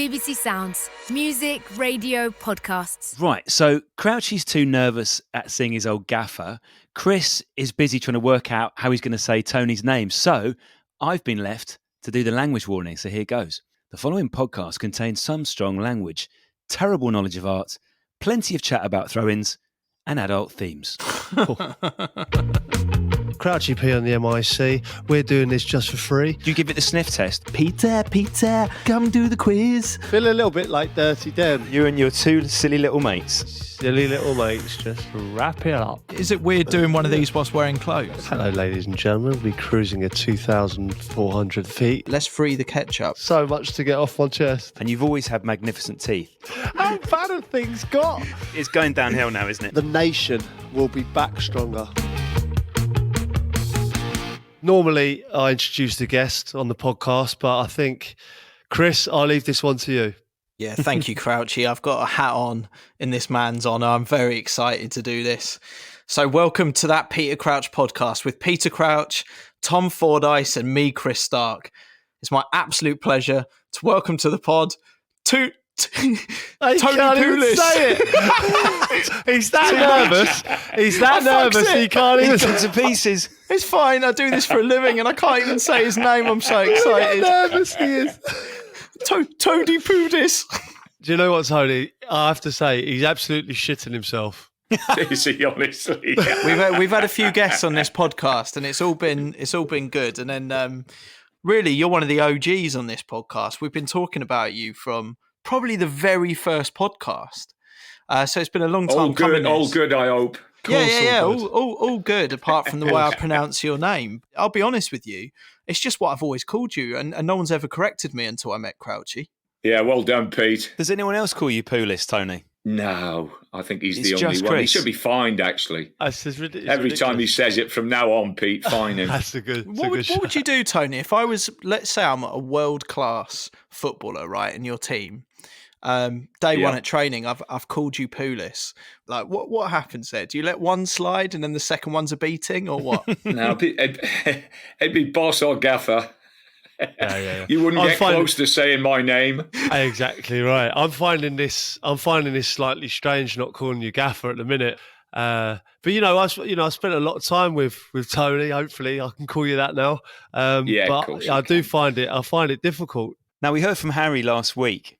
BBC Sounds. Music, radio, podcasts. Right, so Crouchy's too nervous at seeing his old gaffer. Chris is busy trying to work out how he's going to say Tony's name. So I've been left to do the language warning. So here goes. The following podcast contains some strong language, terrible knowledge of art, plenty of chat about throw-ins, and adult themes. Crouchy P on the MIC. We're doing this just for free. Do you give it the sniff test? Peter, come do the quiz. Feel a little bit like Dirty Dan. You and your two silly little mates. Silly little mates, just wrap it up. Is it weird doing one of these whilst wearing clothes? Hello, ladies and gentlemen. We're cruising at 2,400 feet. Let's free the ketchup. So much to get off my chest. And you've always had magnificent teeth. How bad have things got? It's going downhill now, isn't it? The nation will be back stronger. Normally, I introduce the guest on the podcast, but I think, Chris, I'll leave this one to you. Yeah, thank you, Crouchy. I've got a hat on in this man's honour. I'm very excited to do this. So welcome to that Peter Crouch podcast with Peter Crouch, Tom Fordyce and me, Chris Stark. It's my absolute pleasure to welcome to the pod Tony Pulis. Say it. He's that nervous. He's that nervous. He can't even Bits to pieces. It's fine. I do this for a living and I can't even say his name. I'm so excited. How nervous he is. Tony Pulis. Do you know what, Tony? I have to say, he's absolutely shitting himself. Is he, honestly? We've had a few guests on this podcast and it's all been good. And then really, you're one of the OGs on this podcast. We've been talking about you from probably the very first podcast. So it's been a long time coming. All good, I hope. Yeah. All good, apart from the way I pronounce your name. I'll be honest with you. It's just what I've always called you, and no one's ever corrected me until I met Crouchy. Yeah, well done, Pete. Does anyone else call you Pulis, Tony? No, I think he's It's the only just one. He Chris. should be fined, actually. Every time he says it from now on, Pete, fine him. That's a good. What would you do, Tony, if I was, let's say I'm a world-class footballer, right, in your team? Day one at training, I've called you Pulis. Like, what happens there? Do you let one slide and then the second one's a beating, or what? No, it'd be boss or gaffer. Yeah. You wouldn't get close to saying my name. Exactly right. I'm finding this slightly strange not calling you gaffer at the minute. But I spent a lot of time with Tony. Hopefully, I can call you that now. Of but course I find it difficult. Now, we heard from Harry last week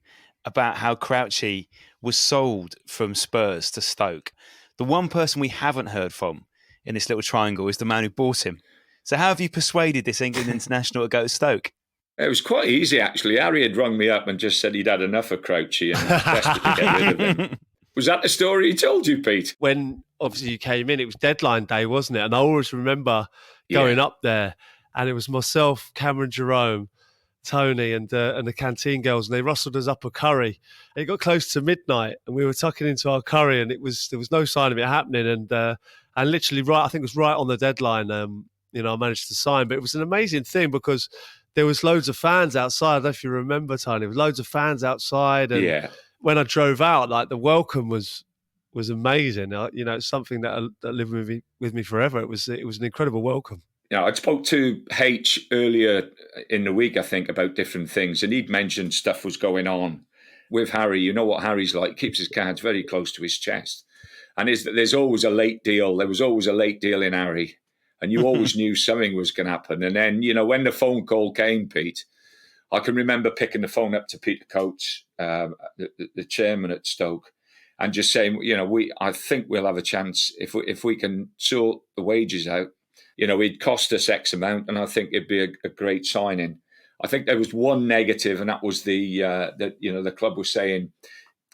about how Crouchy was sold from Spurs to Stoke. The one person we haven't heard from in this little triangle is the man who bought him. So how have you persuaded this England international to go to Stoke? It was quite easy, actually. Harry had rung me up and just said he'd had enough of Crouchy and was desperate to get rid of him. Was that the story he told you, Pete? When obviously you came in, it was deadline day, wasn't it? And I always remember going up there, and it was myself, Cameron Jerome, Tony and the canteen girls, and they rustled us up a curry. And it got close to midnight and we were tucking into our curry, and there was no sign of it happening. And literally I think it was right on the deadline, I managed to sign. But it was an amazing thing because there was loads of fans outside. I don't know if you remember, Tony. There was loads of fans outside. And when I drove out, like, the welcome was amazing. It's something that lived with me forever. It was an incredible welcome. I spoke to H earlier in the week, I think, about different things, and he'd mentioned stuff was going on with Harry. You know what Harry's like, keeps his cards very close to his chest. And there's always a late deal. There was always a late deal in Harry, and you always knew something was going to happen. And then, when the phone call came, Pete, I can remember picking the phone up to Peter Coates, the chairman at Stoke, and just saying, I think we'll have a chance if we can sort the wages out. It'd cost us X amount, and I think it'd be a great signing. I think there was one negative, and that was the club was saying,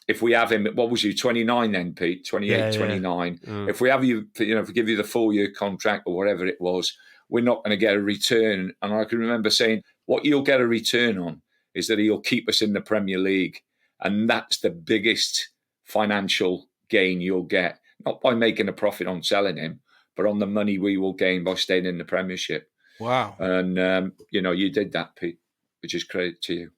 if we have him, what was you, 29 then, Pete? 28, 29. Yeah. If we have you, if we give you the 4-year contract or whatever it was, we're not going to get a return. And I can remember saying, what you'll get a return on is that he'll keep us in the Premier League. And that's the biggest financial gain you'll get, not by making a profit on selling him, but on the money we will gain by staying in the Premiership. Wow. And, you did that, Pete, which is credit to you.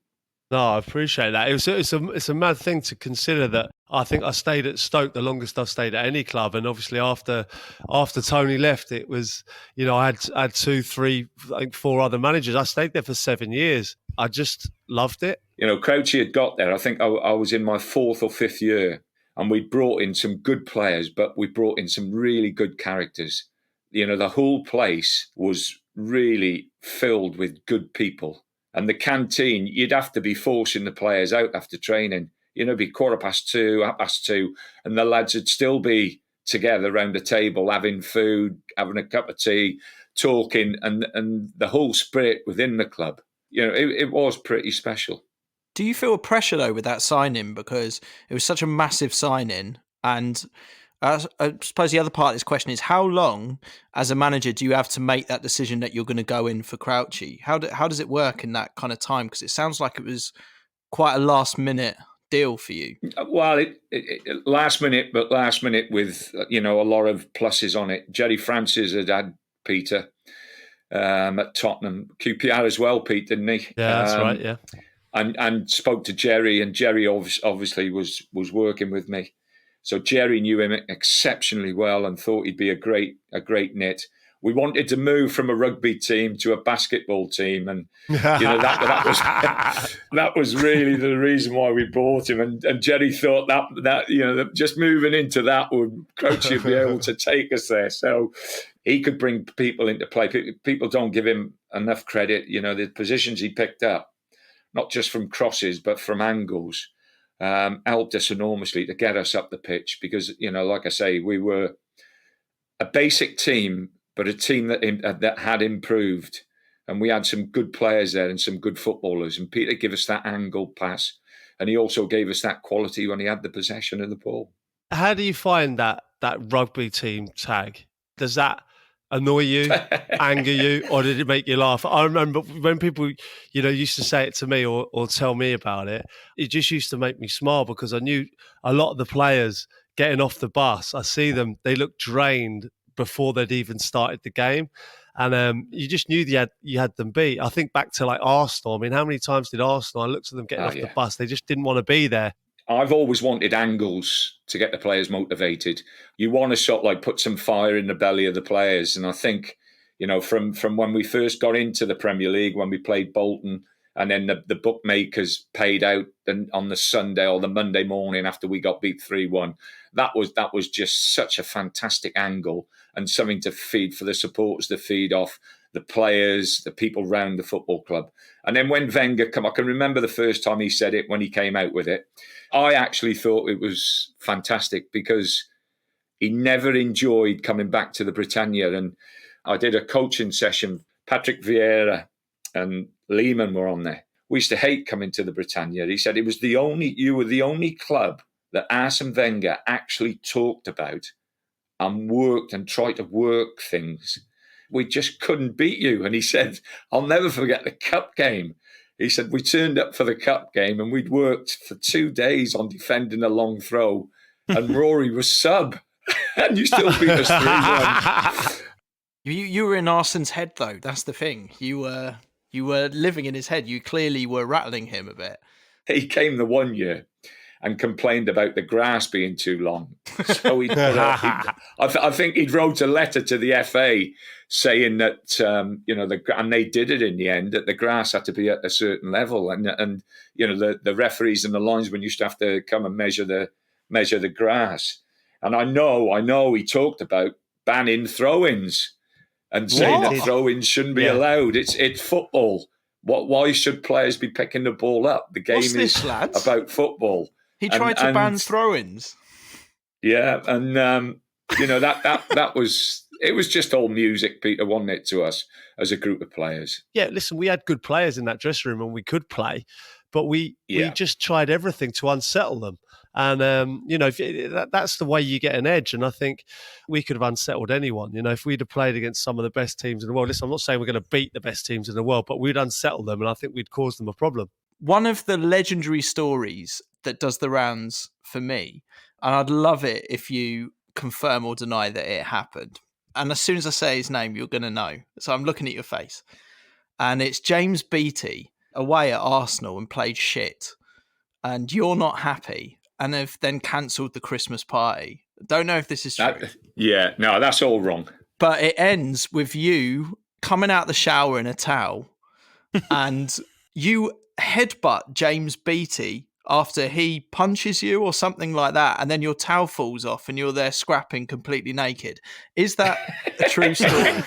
No, I appreciate that. It's a mad thing to consider that I think I stayed at Stoke the longest I've stayed at any club. And obviously after Tony left, it was, I had 2, 3, I think 4 other managers. I stayed there for 7 years. I just loved it. Crouchy had got there. I think I was in my 4th or 5th year, and we brought in some good players, but we brought in some really good characters. The whole place was really filled with good people. And the canteen, you'd have to be forcing the players out after training. Be 2:15, 2:30, and the lads would still be together around the table, having food, having a cup of tea, talking, and the whole spirit within the club. It was pretty special. Do you feel a pressure though with that signing, because it was such a massive signing? And I suppose the other part of this question is, how long as a manager do you have to make that decision that you're going to go in for Crouchy? How does it work in that kind of time? Because it sounds like it was quite a last minute deal for you. Well, last minute with a lot of pluses on it. Jerry Francis had Peter at Tottenham, QPR as well, Pete, didn't he? Yeah, that's right. Yeah, and spoke to Jerry, and Jerry obviously was working with me, so Jerry knew him exceptionally well and thought he'd be a great knit. We wanted to move from a rugby team to a basketball team, and that was really the reason why we brought him. And Jerry thought that just moving into that would Crouchy be able to take us there, so he could bring people into play. People don't give him enough credit. The positions he picked up, not just from crosses but from angles, helped us enormously to get us up the pitch. Because like I say, we were a basic team, but a team that had improved, and we had some good players there and some good footballers. And Peter gave us that angle pass, and he also gave us that quality when he had the possession of the ball. How do you find that rugby team tag? Does that annoy you, anger you, or did it make you laugh? I remember when people, used to say it to me or tell me about it, it just used to make me smile, because I knew a lot of the players getting off the bus, I see them, they look drained before they'd even started the game. And you just knew you had them beat. I think back to like Arsenal. I mean, how many times did Arsenal, I looked at them getting off the bus, they just didn't want to be there. I've always wanted angles to get the players motivated. You want to sort of like put some fire in the belly of the players. And I think, from when we first got into the Premier League, when we played Bolton, and then the bookmakers paid out on the Sunday or the Monday morning after we got beat 3-1. That was just such a fantastic angle, and something to feed for the supporters, to feed off the players, the people around the football club. And then when Wenger I can remember the first time he said it, when he came out with it, I actually thought it was fantastic, because he never enjoyed coming back to the Britannia. And I did a coaching session. Patrick Vieira and Lehman were on there. We used to hate coming to the Britannia. He said you were the only club that Arsene Wenger actually talked about and worked and tried to work things. We just couldn't beat you. And he said, I'll never forget the cup game. He said, we turned up for the cup game and we'd worked for 2 days on defending a long throw, and Rory was sub, and you still beat us 3-1. You were in Arsene's head though. That's the thing. You were living in his head. You clearly were rattling him a bit. He came the one year and complained about the grass being too long. So I think he'd wrote a letter to the FA saying that, and they did it in the end, that the grass had to be at a certain level. And the referees and the linesmen used to have to come and measure the grass. And I know he talked about banning throw-ins and saying that throw-ins shouldn't be allowed. It's football. Why should players be picking the ball up? The game is about football. He tried to ban throw-ins. Yeah, and that was, it was just all music, Peter, wasn't it, to us as a group of players? Yeah, listen, we had good players in that dressing room and we could play, but we just tried everything to unsettle them. And, that's the way you get an edge. And I think we could have unsettled anyone. If we'd have played against some of the best teams in the world, listen, I'm not saying we're going to beat the best teams in the world, but we'd unsettle them and I think we'd cause them a problem. One of the legendary stories that does the rounds for me, and I'd love it if you confirm or deny that it happened. And as soon as I say his name, you're going to know. So I'm looking at your face. And it's James Beattie away at Arsenal and played shit. And you're not happy. And have then cancelled the Christmas party. Don't know if this is true. No, that's all wrong. But it ends with you coming out the shower in a towel and you headbutt James Beattie after he punches you or something like that, and then your towel falls off and you're there scrapping completely naked. Is that a true story?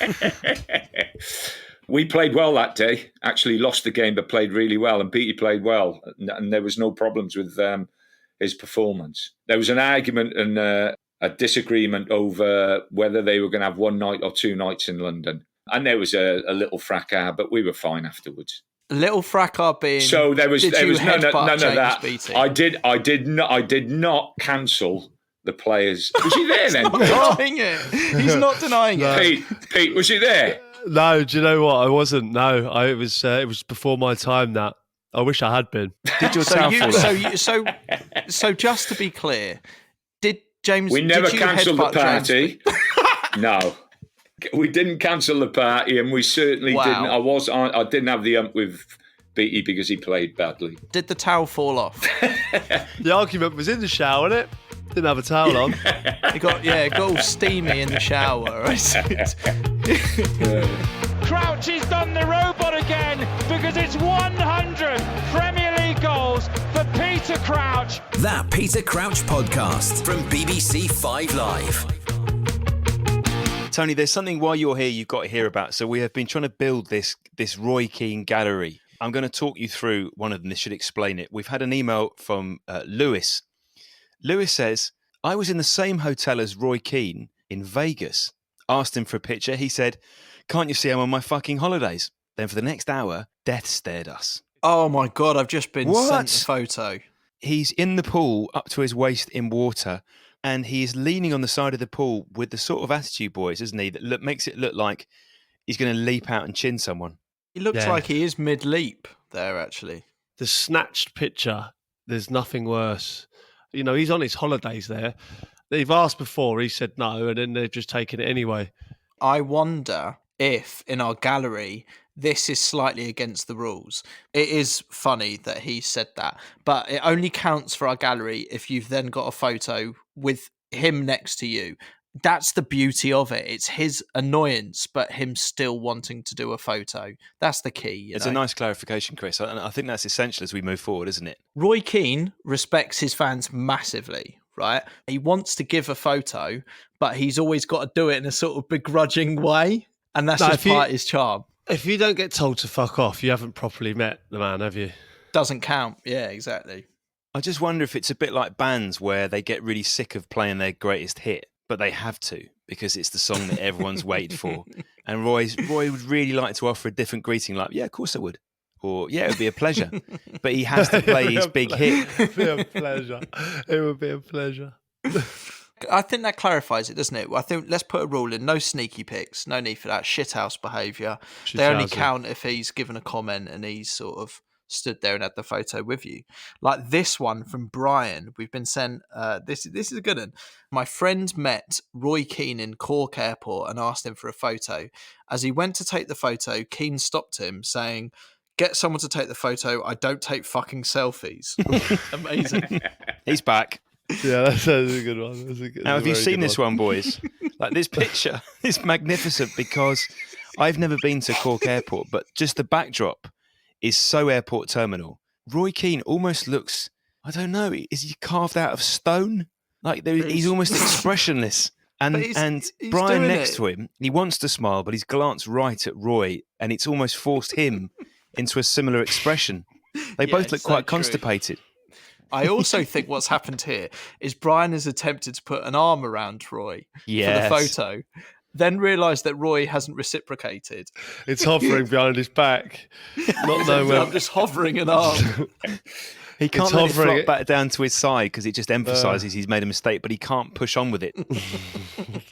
We played well that day. Actually lost the game, but played really well. And Beattie played well. And there was no problems with his performance. There was an argument and a disagreement over whether they were going to have one night or 2 nights in London. And there was a little fracas, but we were fine afterwards. Little fracas being. So there was none of that. Beattie? I did not cancel the players. Was he there then? Denying it. He's not denying it. Pete, was he there? No, do you know what? I wasn't. No, it was before my time. That I wish I had been. Did your towel fall off? So just to be clear, did James? We never did you cancelled the headbutt party. No. We didn't cancel the party, and we certainly didn't. I didn't have the ump with Beattie because he played badly. Did the towel fall off? The argument was in the shower, innit? Didn't have a towel on. It got all steamy in the shower. Crouch has done the robot again because it's 100 Premier League goals for Peter Crouch. That Peter Crouch podcast from BBC 5 Live. Tony, there's something while you're here you've got to hear about. So we have been trying to build this Roy Keane gallery. I'm going to talk you through one of them. This should explain it. We've had an email from Lewis. Lewis says, I was in the same hotel as Roy Keane in Vegas. Asked him for a picture. He said, can't you see I'm on my fucking holidays? Then for the next hour, death stared us. Oh my God, I've just been sent a photo. He's in the pool up to his waist in water. And he is leaning on the side of the pool with the sort of attitude, boys, isn't he? That makes it look like he's going to leap out and chin someone. He looks like he is mid-leap there, actually. The snatched picture, there's nothing worse. You know, he's on his holidays there. They've asked before, he said no, and then they've just taken it anyway. I wonder if in our gallery, this is slightly against the rules. It is funny that he said that, but it only counts for our gallery if you've then got a photo with him next to you. That's the beauty of it. It's his annoyance, but him still wanting to do a photo. That's the key. It's a nice clarification, Chris. I think that's essential as we move forward, isn't it? Roy Keane respects his fans massively, right? He wants to give a photo, but he's always got to do it in a sort of begrudging way. And that's just part of his charm. If you don't get told to fuck off, you haven't properly met the man, have you? Doesn't count. Yeah, exactly. I just wonder if it's a bit like bands where they get really sick of playing their greatest hit, but they have to because it's the song that everyone's waited for. And Roy would really like to offer a different greeting, like, yeah, of course I would. Or, yeah, it would be a pleasure. But he has to play his big hit. It would be a pleasure. It would be a pleasure. I think that clarifies it, doesn't it? I think let's put a rule in. No sneaky pics. No need for that. Shithouse behaviour. They only count if he's given a comment and he's sort of stood there and had the photo with you. Like this one from Brian. We've been sent, this is a good one. My friend met Roy Keane in Cork Airport and asked him for a photo. As he went to take the photo, Keane stopped him saying, get someone to take the photo. I don't take fucking selfies. Amazing. He's back. Yeah, that's a good one. Now, have you seen this one, boys? Like this picture is magnificent because I've never been to Cork Airport, but just the backdrop is so airport terminal. Roy Keane almost looks, I don't know, is he carved out of stone? Like he's almost expressionless. And he's Brian next to him, he wants to smile, but he's glanced right at Roy and it's almost forced him into a similar expression. They both look quite constipated. I also think what's happened here is Brian has attempted to put an arm around Roy for the photo, then realised that Roy hasn't reciprocated. It's hovering behind his back. Not knowing I'm just hovering an arm. He can't let it flop back down to his side because it just emphasises he's made a mistake, but he can't push on with it. It's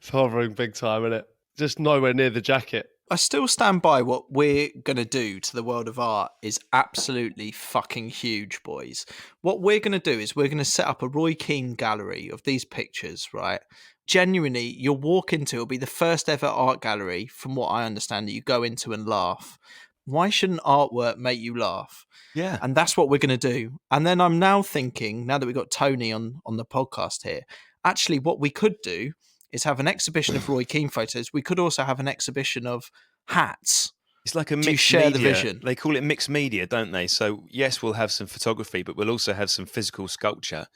hovering big time, isn't it? Just nowhere near the jacket. I still stand by what we're going to do to the world of art is absolutely fucking huge, boys. What we're going to do is we're going to set up a Roy Keane gallery of these pictures, right? Genuinely, you'll walk into, it'll be the first ever art gallery, from what I understand, that you go into and laugh. Why shouldn't artwork make you laugh? Yeah. And that's what we're going to do. And then I'm now thinking, now that we've got Tony on the podcast here, actually what we could do is have an exhibition of Roy Keane photos. We could also have an exhibition of hats, It's like a Do you mixed share media. the vision? They call it mixed media, don't they? So yes, we'll have some photography, but we'll also have some physical sculpture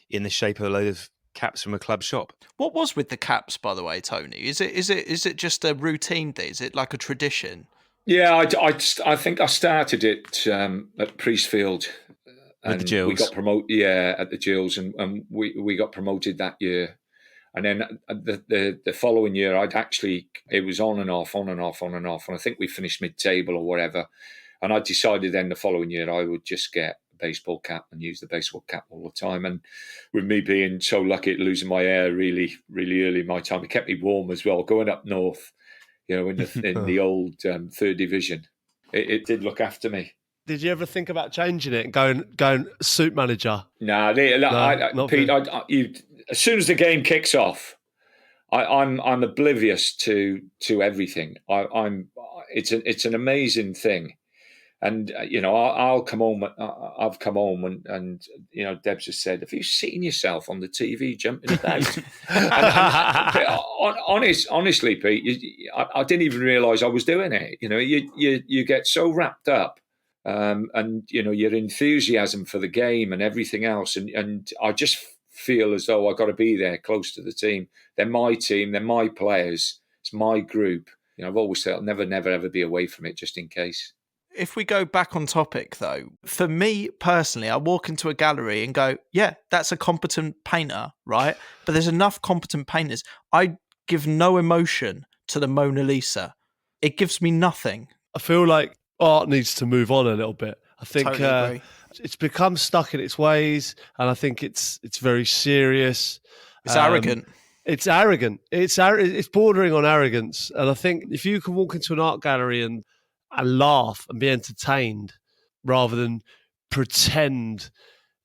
in the shape of a load of caps from a club shop. What was with the caps, by the way, Tony? Is it just a routine thing? Is it like a tradition? Yeah, I think I started it at Priestfield. With the And Gills. we got promoted, at the Gills, and we got promoted that year. And then the following year, it was on and off. And I think we finished mid-table or whatever. And I decided then the following year I would just get a baseball cap and use the baseball cap all the time. And with me being so lucky at losing my hair really, really early in my time, it kept me warm as well. Going up north, in the old third division, it did look after me. Did you ever think about changing it and going suit manager? Nah, Pete. As soon as the game kicks off, I'm oblivious to everything. It's an amazing thing, and I'll come home. I've come home and Debs has said, "Have you seen yourself on the TV jumping about?" Honestly, Pete, I didn't even realise I was doing it. You get so wrapped up. And your enthusiasm for the game and everything else, and I just feel as though I got to be there, close to the team. They're my team, they're my players, it's my group. I've always said I'll never ever be away from it, just in case. If we go back on topic, though, for me personally, I walk into a gallery and go, "Yeah, that's a competent painter, right?" But there's enough competent painters. I give no emotion to the Mona Lisa. It gives me nothing. I feel like art needs to move on a little bit. I think Totally agree. It's become stuck in its ways, and I think it's very serious. It's arrogant. It's arrogant. It's bordering on arrogance. And I think if you can walk into an art gallery and laugh and be entertained rather than pretend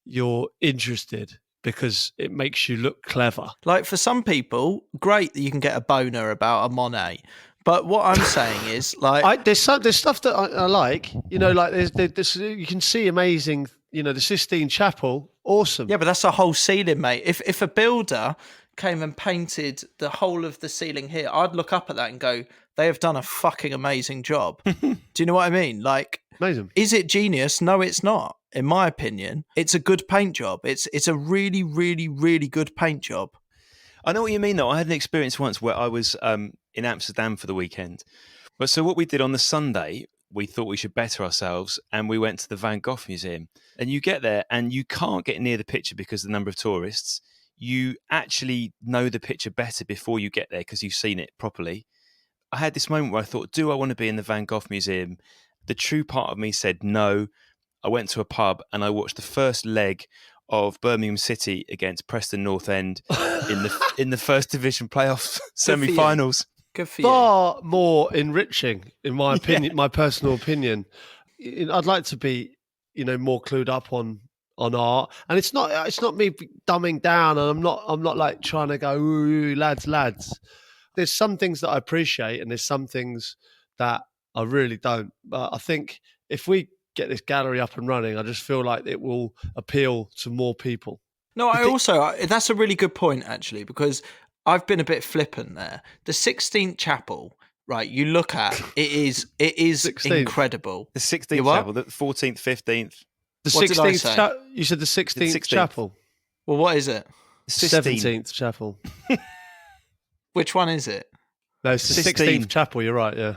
you're interested because it makes you look clever. Like, for some people, great that you can get a boner about a Monet. But what I'm saying is, like, there's stuff that I like, like there's you can see amazing, the Sistine Chapel, awesome. Yeah, but that's a whole ceiling, mate. If a builder came and painted the whole of the ceiling here, I'd look up at that and go, they have done a fucking amazing job. Do you know what I mean? Like, amazing. Is it genius? No, it's not. In my opinion, it's a good paint job. It's a really, really, really good paint job. I know what you mean, though. I had an experience once where I was in Amsterdam for the weekend. But so what we did on the Sunday, we thought we should better ourselves, and we went to the Van Gogh Museum. And you get there, and you can't get near the picture because of the number of tourists. You actually know the picture better before you get there because you've seen it properly. I had this moment where I thought, do I want to be in the Van Gogh Museum? The true part of me said no. I went to a pub and I watched the first leg of Birmingham City against Preston North End in the First Division playoff semi-finals. Good for you. Far more enriching, in my opinion, my personal opinion. I'd like to be, more clued up on art, and it's not me dumbing down, and I'm not like trying to go, ooh, lads. There's some things that I appreciate, and there's some things that I really don't. But I think if we get this gallery up and running, I just feel like it will appeal to more people. No, that's a really good point, actually, because I've been a bit flippant there. The 16th Chapel, right, you look at, it is 16th. Incredible. The 16th Chapel, the 14th, 15th. The What did I 16th say? you said the 16th Chapel. Well, what is it? 17th Chapel. Which one is it? No, it's the 16th Chapel, you're right, yeah.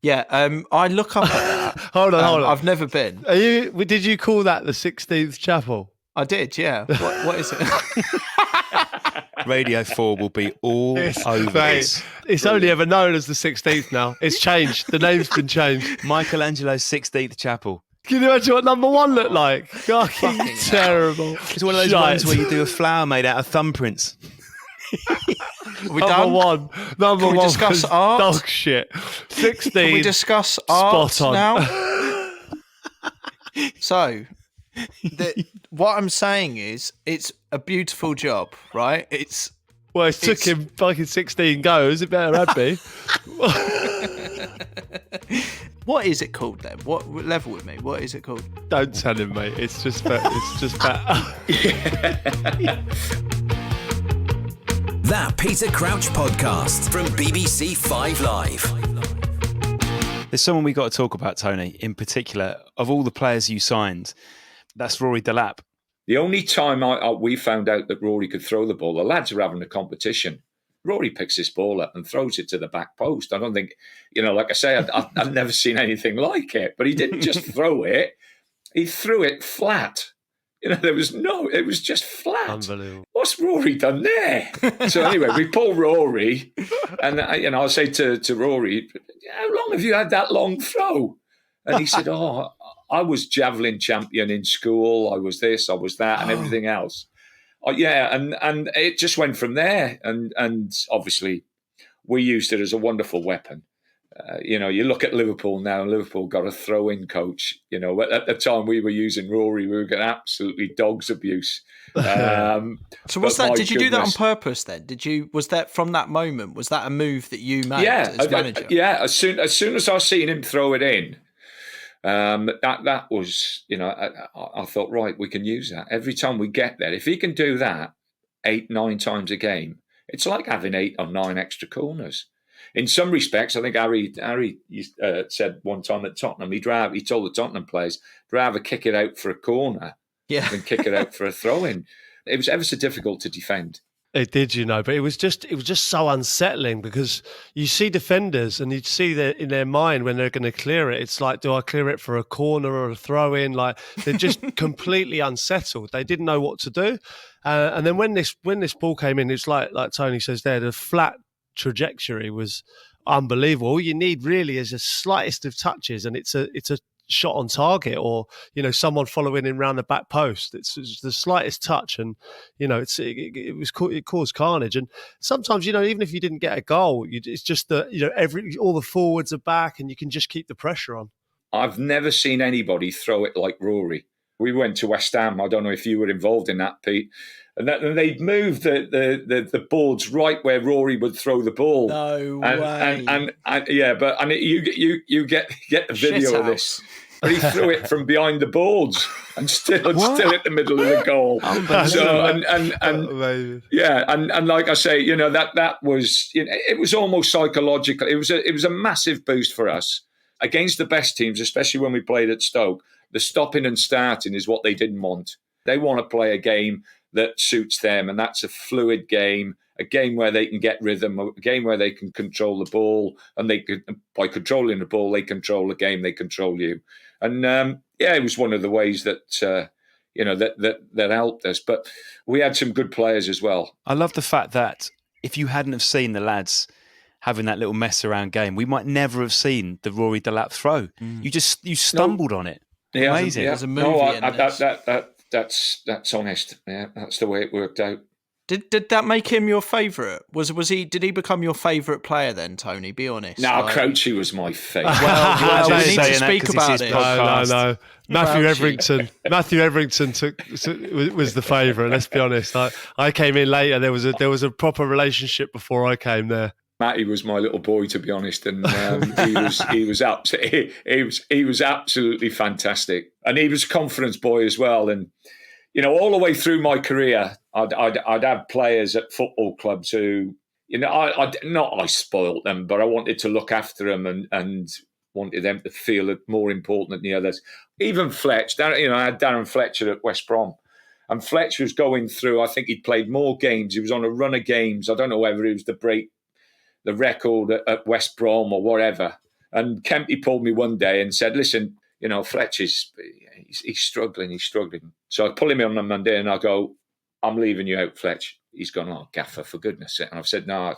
Yeah, I look up at that. Hold on. I've never been. Did you call that the 16th Chapel? I did, yeah. What is it? Radio 4 will be all over this. It's only ever known as the 16th now. It's changed. The name's been changed. Michelangelo's 16th Chapel. Can you imagine what number one looked like? Fucking terrible. It's one of those ones where you do a flower made out of thumbprints. We done? Number Can we one discuss was art? dog shit. 16. Can we discuss art Spot on. now? So, what I'm saying is, it's a beautiful job, right? It took him fucking 16 goes. It better have be. What is it called then? What level with me? What is it called? Don't tell him, mate. It's just better. That Peter Crouch podcast from BBC 5 Live. There's someone we got to talk about, Tony, in particular. Of all the players you signed, that's Rory Delap. The only time we found out that Rory could throw the ball, the lads are having a competition. Rory picks this ball up and throws it to the back post. I don't think, like I say, I've never seen anything like it. But he didn't just throw it. He threw it flat. It was just flat. Unbelievable. What's Rory done there? So anyway, we pull Rory, and I say to Rory, how long have you had that long throw? And he said, I was javelin champion in school. I was this, I was that, and everything else. Yeah, and it just went from there. And obviously, we used it as a wonderful weapon. You look at Liverpool now, and Liverpool got a throw-in coach. At the time we were using Rory, we were getting absolutely dogs abuse. So what's that? Did you do that on purpose then? Was that from that moment? Was that a move that you made as manager? As soon as I seen him throw it in, that was, I thought, right, we can use that. Every time we get there, if he can do that 8-9 times a game, it's like having 8 or 9 extra corners. In some respects, I think Harry said one time at Tottenham, he told the Tottenham players, rather kick it out for a corner than kick it out for a throw-in. It was ever so difficult to defend. It did, but it was just so unsettling because you see defenders and you see that in their mind when they're going to clear it, it's like, do I clear it for a corner or a throw-in? Like they're just completely unsettled. They didn't know what to do. And then when this ball came in, it's like Tony says there, the flat trajectory was unbelievable. All you need really is the slightest of touches, and it's a shot on target, or someone following in round the back post. It's the slightest touch, and it caused carnage. And sometimes even if you didn't get a goal, it's just that all the forwards are back, and you can just keep the pressure on. I've never seen anybody throw it like Rory. We went to West Ham. I don't know if you were involved in that, Pete. And they'd moved the boards right where Rory would throw the ball. No way. You get the video of this. But he threw it from behind the boards and still at the middle of the goal. So and like I say, that was it was almost psychological. It was a massive boost for us against the best teams, especially when we played at Stoke. The stopping and starting is what they didn't want. They want to play a game that suits them, and that's a fluid game, a game where they can get rhythm, a game where they can control the ball, and by controlling the ball, they control the game, they control you. And it was one of the ways that that helped us. But we had some good players as well. I love the fact that if you hadn't have seen the lads having that little mess around game, we might never have seen the Rory Delap throw. You stumbled on it. Yeah, amazing. There's a movie that's honest. Yeah, that's the way it worked out. Did that make him your favourite? Did he become your favourite player then, Tony? Be honest. No, Crouchy was my favourite. Well, we need to speak about it. No. Matthew Everington was the favourite. Let's be honest. I came in later. There was a proper relationship before I came there. Matty was my little boy, to be honest, and he was absolutely fantastic, and he was a confidence boy as well. And all the way through my career, I'd have players at football clubs who, I spoilt them, but I wanted to look after them and wanted them to feel more important than the others. Even Fletch, I had Darren Fletcher at West Brom. And Fletcher was going through, I think he'd played more games. He was on a run of games. I don't know whether it was to break the record at West Brom or whatever. And Kempy pulled me one day and said, listen, Fletch he's struggling. So I pull him in on a Monday and I go, I'm leaving you out, Fletch. He's gone, oh, gaffer, for goodness sake. And I've said, no,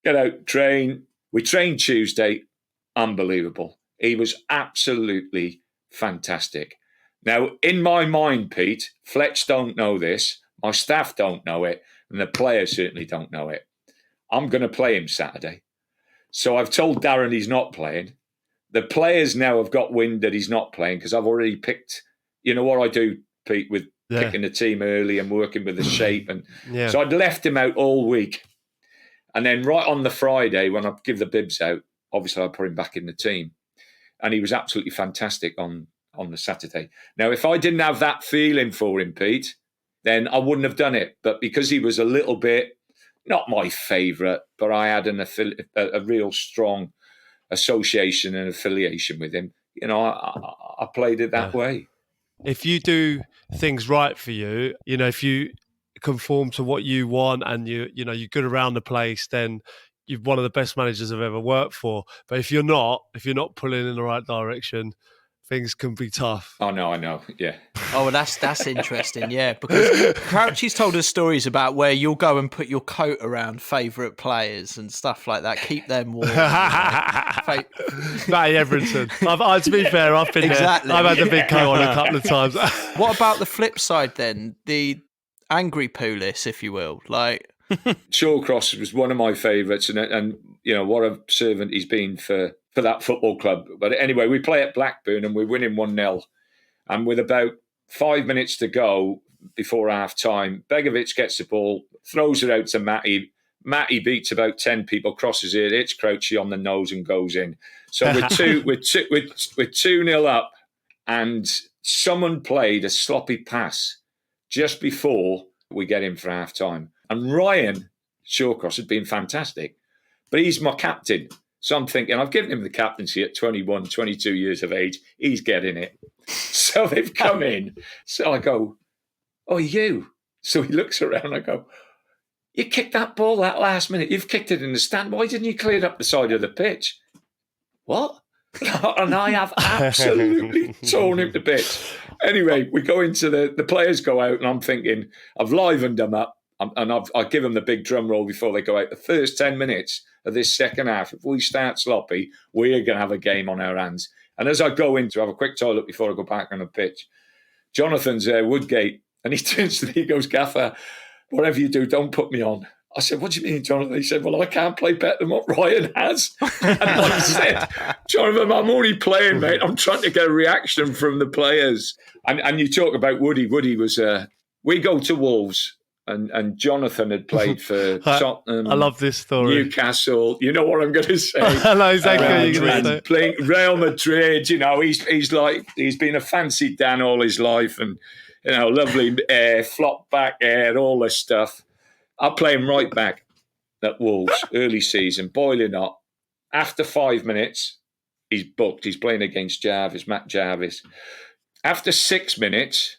get out, train. We trained Tuesday. Unbelievable. He was absolutely fantastic. Now, in my mind, Pete, Fletch don't know this. My staff don't know it. And the players certainly don't know it. I'm going to play him Saturday. So I've told Darren he's not playing. The players now have got wind that he's not playing because I've already picked, what I do, Pete, with picking the team early and working with the shape. And so I'd left him out all week. And then right on the Friday, when I give the bibs out, obviously I put him back in the team. And he was absolutely fantastic on the Saturday. Now, if I didn't have that feeling for him, Pete, then I wouldn't have done it. But because he was a little bit, not my favourite, but I had a real strong association and affiliation with him. You know, I played it that way. If you do things right for you, you know, if you conform to what you want and you're good around the place, then you're one of the best managers I've ever worked for. But if you're not pulling in the right direction, things can be tough. Oh no, I know. Yeah. Oh, well, that's interesting. Yeah, because Crouchy's told us stories about where you'll go and put your coat around favourite players and stuff like that, keep them warm. Matty Everton. To be fair, I've been there. I've had the big coat on a couple of times. What about the flip side then? The angry Pulis, if you will, like. Shawcross was one of my favourites, and you know what a servant he's been for that football club. But anyway, we play at Blackburn and we're winning 1-0, and with about 5 minutes to go before half time, Begovic gets the ball, throws it out to Matty. Matty beats about 10 people, crosses it, hits Crouchy on the nose and goes in. So we're 2-0 up, and someone played a sloppy pass just before we get in for half time. And Ryan Shawcross had been fantastic, but he's my captain. So I'm thinking, I've given him the captaincy at 21, 22 years of age. He's getting it. So they've come in. So I go, oh, you. So he looks around. I go, you kicked that ball that last minute. You've kicked it in the stand. Why didn't you clear it up the side of the pitch? What? And I have absolutely torn him to bits. Anyway, we go into the players go out, and I'm thinking, I've livened them up. And I give them the big drum roll before they go out. The first 10 minutes of this second half, if we start sloppy, we are going to have a game on our hands. And as I go in to have a quick toilet before I go back on the pitch, Jonathan's Woodgate, and he turns to me, he goes, Gaffer, whatever you do, don't put me on. I said, what do you mean, Jonathan? He said, well, I can't play better than what Ryan has. And I said, Jonathan, I'm only playing, mate. I'm trying to get a reaction from the players. And you talk about Woody. Woody was, we go to Wolves. And Jonathan had played for Tottenham. I love this story. Newcastle. You know what I'm going to say. I know exactly what you're going to say. Playing Real Madrid. You know, he's been a fancy Dan all his life, and you know, lovely hair, flop back hair, all this stuff. I play him right back at Wolves, early season, boiling hot. After 5 minutes, he's booked. He's playing against Matt Jarvis. After 6 minutes,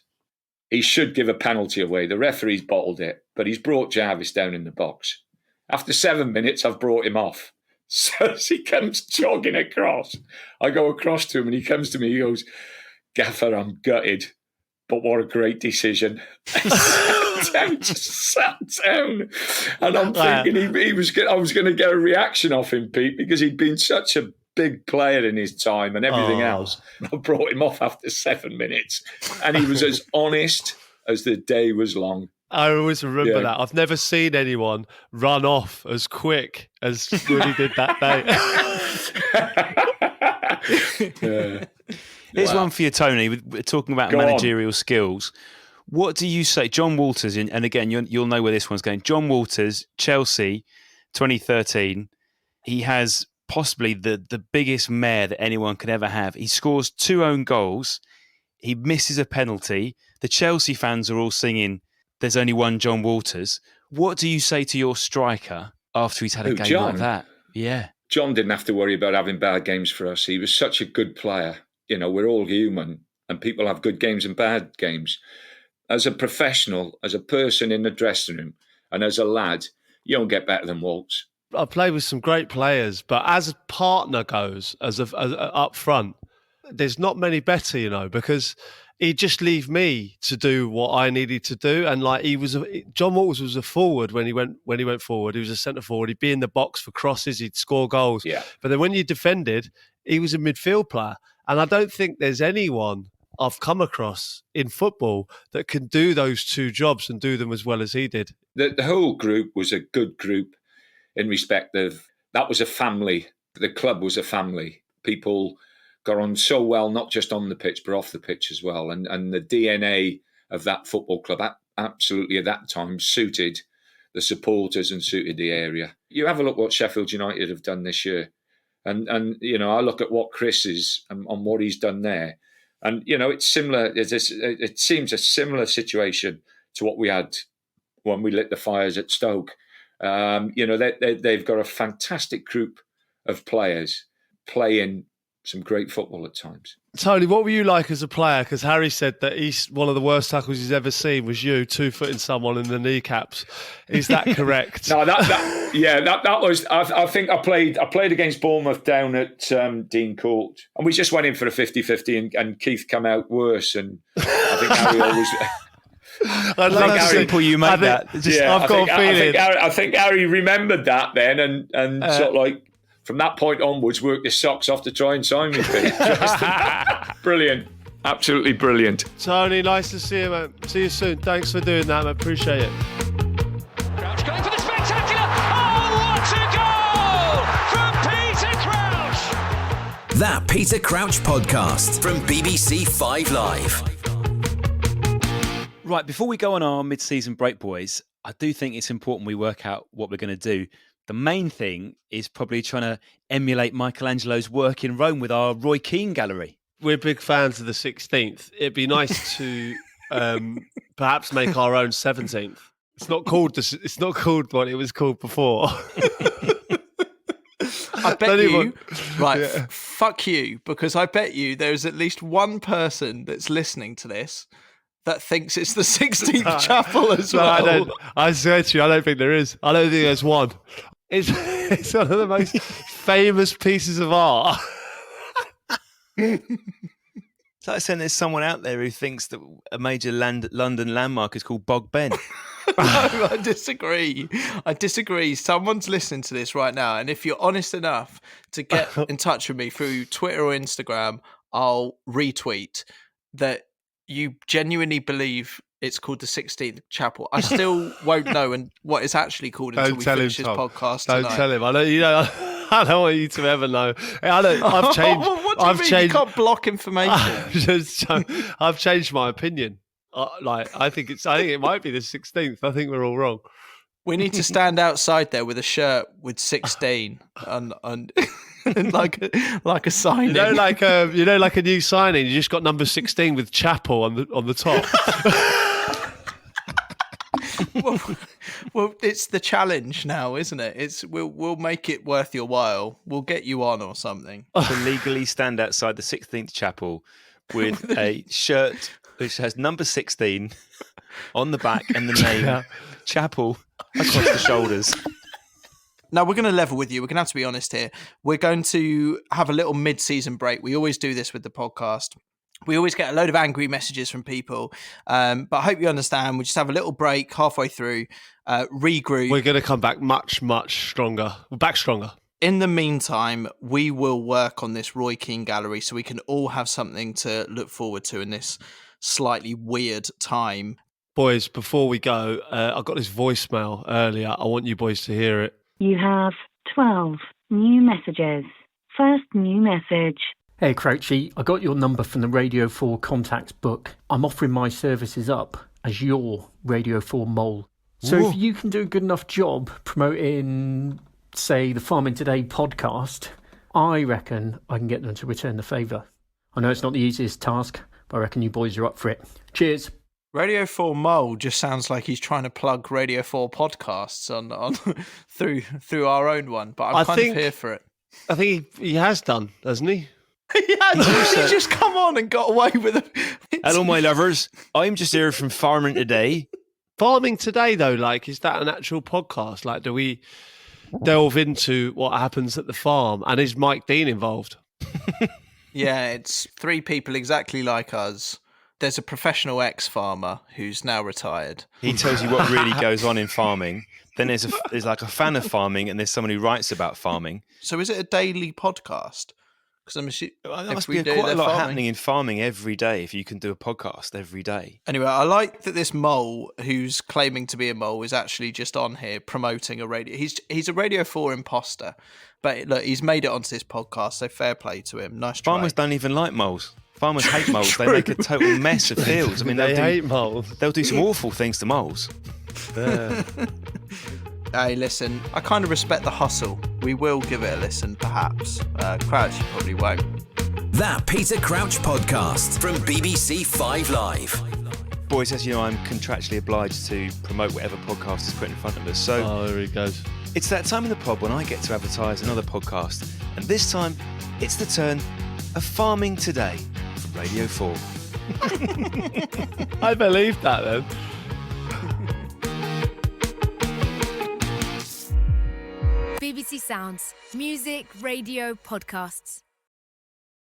he should give a penalty away. The referee's bottled it, but he's brought Jarvis down in the box. After 7 minutes, I've brought him off. So as he comes jogging across, I go across to him and he comes to me, he goes, Gaffer, I'm gutted, but what a great decision. Just sat down. And I'm thinking I was going to get a reaction off him, Pete, because he'd been such a big player in his time and everything else. I brought him off after 7 minutes, and he was as honest as the day was long. I always remember that. I've never seen anyone run off as quick as Woody did that day. Here's one for you, Tony. We're talking about managerial skills. What do you say? John Walters, and again, you'll know where this one's going. John Walters, Chelsea, 2013. He has possibly the biggest mare that anyone could ever have. He scores 2 own goals. He misses a penalty. The Chelsea fans are all singing, there's only one John Walters. What do you say to your striker after he's had a game like that? Yeah. John didn't have to worry about having bad games for us. He was such a good player. You know, we're all human and people have good games and bad games. As a professional, as a person in the dressing room and as a lad, you don't get better than Waltz. I played with some great players, but as a partner goes, as up front, there's not many better, you know, because he'd just leave me to do what I needed to do. And like John Walters was a forward when he went forward. He was a centre forward. He'd be in the box for crosses. He'd score goals. Yeah. But then when you defended, he was a midfield player. And I don't think there's anyone I've come across in football that can do those 2 jobs and do them as well as he did. The whole group was a good group. In respect of, that was a family. The club was a family. People got on so well, not just on the pitch, but off the pitch as well. And the DNA of that football club absolutely at that time suited the supporters and suited the area. You have a look what Sheffield United have done this year. And you know, I look at what Chris is and on what he's done there. And, you know, it's similar. It seems a similar situation to what we had when we lit the fires at Stoke. You know, they've got a fantastic group of players. playing some great football at times. Tony, what were you like as a player? Because Harry said that one of the worst tackles he's ever seen was you 2-footing someone in the kneecaps. Is that correct? No, that was. I think I played against Bournemouth down at Dean Court, and we just went in for a 50-50, and Keith come out worse. And I think Harry always. I love how simple you make that. I've got a feeling. I think Harry remembered that then, and sort of like. From that point onwards, worked his socks off to try and sign me. Brilliant. Absolutely brilliant. Tony, nice to see you, man. See you soon. Thanks for doing that, man. Appreciate it. Crouch going for the spectacular. Oh, what a goal from Peter Crouch. That Peter Crouch podcast from BBC 5 Live. Right, before we go on our mid-season break, boys, I do think it's important we work out what we're going to do. The main thing is probably trying to emulate Michelangelo's work in Rome with our Roy Keane gallery. We're big fans of the 16th. It'd be nice to perhaps make our own 17th. It's not called what it was called before. I bet you, fuck you, because I bet you there's at least one person that's listening to this that thinks it's the 16th chapel as well. I swear to you, I don't think there is. I don't think there's one. It's one of the most famous pieces of art. It's like saying there's someone out there who thinks that a major London landmark is called Bog Ben. No, I disagree. Someone's listening to this right now, and if you're honest enough to get in touch with me through Twitter or Instagram, I'll retweet that you genuinely believe it's called the 16th chapel. I still won't know what it's actually called until we finish this podcast tonight. Don't tell him. I don't want you to ever know. I've changed. What do you mean? You can't block information. I've changed my opinion. I think it might be the 16th. I think we're all wrong. We need to stand outside there with a shirt with 16 on like a signing. Like a new signing. You just got number 16 with chapel on the top. well, it's the challenge now, isn't it? We'll make it worth your while. We'll get you on or something. To legally stand outside the 16th chapel with a shirt which has number 16 on the back and the name chapel across the shoulders. Now, we're going to level with you. We're going to have to be honest here. We're going to have a little mid-season break. We always do this with the podcast. We always get a load of angry messages from people. But I hope you understand. We just have a little break halfway through, regroup. We're going to come back much, much stronger. We're back stronger. In the meantime, we will work on this Roy Keane gallery so we can all have something to look forward to in this slightly weird time. Boys, before we go, I got this voicemail earlier. I want you boys to hear it. You have 12 new messages. First new message. Hey Crouchy, I got your number from the Radio 4 contacts book. I'm offering my services up as your Radio 4 mole. So if you can do a good enough job promoting, say, the Farming Today podcast, I reckon I can get them to return the favour. I know it's not the easiest task, but I reckon you boys are up for it. Cheers. Radio 4 Mole just sounds like he's trying to plug Radio 4 podcasts on through our own one, but I'm kind of here for it. I think he has done, hasn't he? He just come on and got away with it. Hello, my lovers. I'm just here from Farming Today. Farming Today, though, is that an actual podcast? Do we delve into what happens at the farm? And is Mike Dean involved? Yeah, it's three people exactly like us. There's a professional ex-farmer who's now retired. He tells you what really goes on in farming. Then there's like a fan of farming, and there's someone who writes about farming. So is it a daily podcast? Because I'm assuming there must be quite a lot happening in farming every day if you can do a podcast every day. Anyway, I like that this mole who's claiming to be a mole is actually just on here promoting a radio. He's a Radio 4 imposter, but look, he's made it onto this podcast, so fair play to him. Nice try. Farmers don't even like moles. Farmers hate moles. They make a total mess of fields. I mean, they hate moles. They'll do some awful things to moles. Hey, listen, I kind of respect the hustle. We will give it a listen, perhaps. Crouch, you probably won't. That Peter Crouch podcast from BBC 5 Live. Boys, as you know, I'm contractually obliged to promote whatever podcast is put in front of us. So, there he goes. It's that time in the pod when I get to advertise another podcast, and this time it's the turn of Farming Today from Radio 4. I believe that then. BBC Sounds, music, radio, podcasts.